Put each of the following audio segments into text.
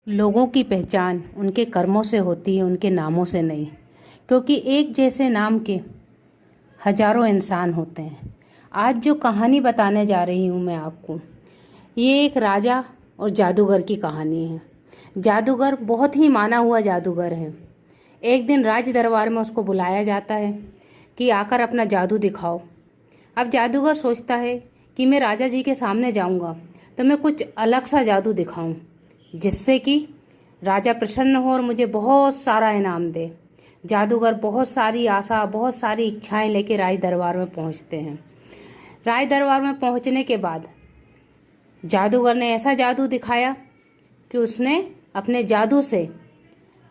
लोगों की पहचान उनके कर्मों से होती है, उनके नामों से नहीं। क्योंकि एक जैसे नाम के हजारों इंसान होते हैं। आज जो कहानी बताने जा रही हूँ मैं आपको, ये एक राजा और जादूगर की कहानी है। जादूगर बहुत ही माना हुआ जादूगर है। एक दिन राज दरबार में उसको बुलाया जाता है कि आकर अपना जादू दिखाओ। अब जादूगर सोचता है कि मैं राजा जी के सामने जाऊंगा तो मैं कुछ अलग सा जादू दिखाऊं, जिससे कि राजा प्रसन्न हो और मुझे बहुत सारा इनाम दे। जादूगर बहुत सारी आशा, बहुत सारी इच्छाएं लेके राज दरबार में पहुंचते हैं। राज दरबार में पहुंचने के बाद जादूगर ने ऐसा जादू दिखाया कि उसने अपने जादू से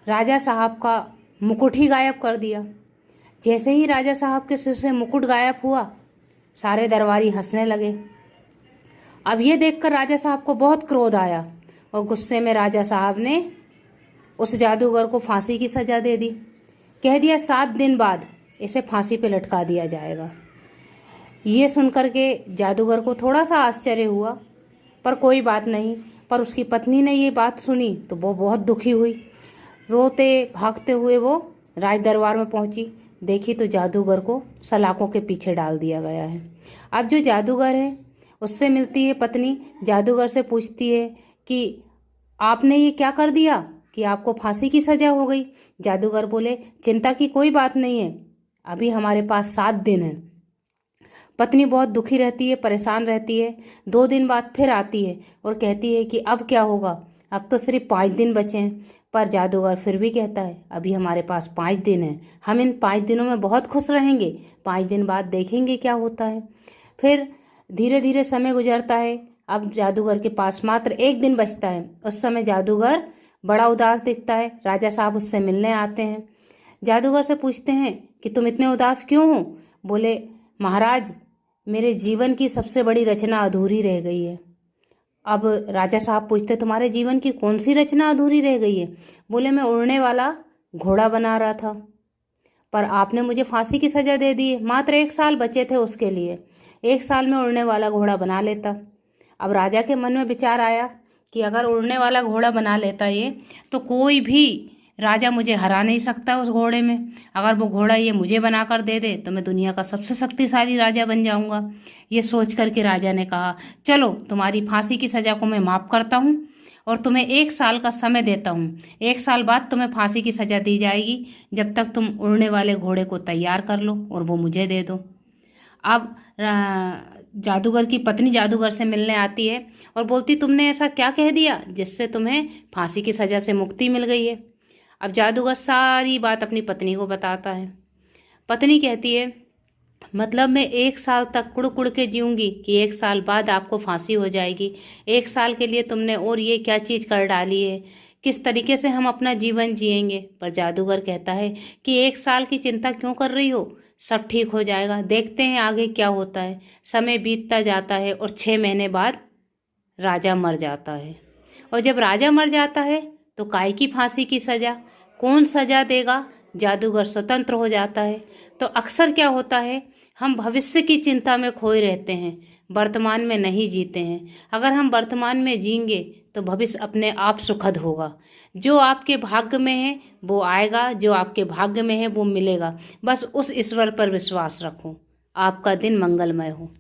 राजा साहब का मुकुट ही गायब कर दिया। जैसे ही राजा साहब के सिर से मुकुट गायब हुआ, सारे दरबारी हंसने लगे। अब ये देखकर राजा साहब को बहुत क्रोध आया और गुस्से में राजा साहब ने उस जादूगर को फांसी की सजा दे दी। कह दिया 7 दिन बाद इसे फांसी पे लटका दिया जाएगा। ये सुनकर के जादूगर को थोड़ा सा आश्चर्य हुआ, पर कोई बात नहीं। पर उसकी पत्नी ने ये बात सुनी तो वो बहुत दुखी हुई। रोते भागते हुए वो राज दरबार में पहुंची। देखी तो जादूगर को सलाखों के पीछे डाल दिया गया है। अब जो जादूगर है उससे मिलती है पत्नी, जादूगर से पूछती है कि आपने ये क्या कर दिया कि आपको फांसी की सजा हो गई। जादूगर बोले चिंता की कोई बात नहीं है, अभी हमारे पास 7 दिन है। पत्नी बहुत दुखी रहती है, परेशान रहती है। 2 दिन बाद फिर आती है और कहती है कि अब क्या होगा, अब तो सिर्फ 5 दिन बचे हैं। पर जादूगर फिर भी कहता है अभी हमारे पास 5 दिन है, हम इन 5 दिनों में बहुत खुश रहेंगे, 5 दिन बाद देखेंगे क्या होता है। फिर धीरे धीरे समय गुजरता है। अब जादूगर के पास मात्र 1 दिन बचता है। उस समय जादूगर बड़ा उदास दिखता है। राजा साहब उससे मिलने आते हैं। जादूगर से पूछते हैं कि तुम इतने उदास क्यों हो। बोले महाराज, मेरे जीवन की सबसे बड़ी रचना अधूरी रह गई है। अब राजा साहब पूछते तुम्हारे जीवन की कौन सी रचना अधूरी रह गई है। बोले मैं उड़ने वाला घोड़ा बना रहा था, पर आपने मुझे फांसी की सजा दे दी है। मात्र 1 साल बचे थे उसके लिए, 1 साल में उड़ने वाला घोड़ा बना लेता। अब राजा के मन में विचार आया कि अगर उड़ने वाला घोड़ा बना लेता ये, तो कोई भी राजा मुझे हरा नहीं सकता उस घोड़े में। अगर वो घोड़ा ये मुझे बनाकर दे दे तो मैं दुनिया का सबसे शक्तिशाली राजा बन जाऊंगा। ये सोच करके राजा ने कहा चलो तुम्हारी फांसी की सजा को मैं माफ़ करता हूँ और तुम्हें 1 साल का समय देता हूँ। 1 साल बाद तुम्हें फांसी की सजा दी जाएगी, जब तक तुम उड़ने वाले घोड़े को तैयार कर लो और वो मुझे दे दो। अब जादूगर की पत्नी जादूगर से मिलने आती है और बोलती तुमने ऐसा क्या कह दिया जिससे तुम्हें फांसी की सजा से मुक्ति मिल गई है। अब जादूगर सारी बात अपनी पत्नी को बताता है। पत्नी कहती है मतलब मैं 1 साल तक कुड़ कुड़ के जीऊंगी कि 1 साल बाद आपको फांसी हो जाएगी। 1 साल के लिए तुमने और ये क्या चीज़ कर डाली है, किस तरीके से हम अपना जीवन जिएंगे। पर जादूगर कहता है कि 1 साल की चिंता क्यों कर रही हो, सब ठीक हो जाएगा, देखते हैं आगे क्या होता है। समय बीतता जाता है और 6 महीने बाद राजा मर जाता है। और जब राजा मर जाता है तो काय की फांसी की सजा, कौन सजा देगा। जादूगर स्वतंत्र हो जाता है। तो अक्सर क्या होता है, हम भविष्य की चिंता में खोए रहते हैं, वर्तमान में नहीं जीते हैं। अगर हम वर्तमान में जीएंगे तो भविष्य अपने आप सुखद होगा। जो आपके भाग्य में है वो आएगा, जो आपके भाग्य में है वो मिलेगा। बस उस ईश्वर पर विश्वास रखो। आपका दिन मंगलमय हो।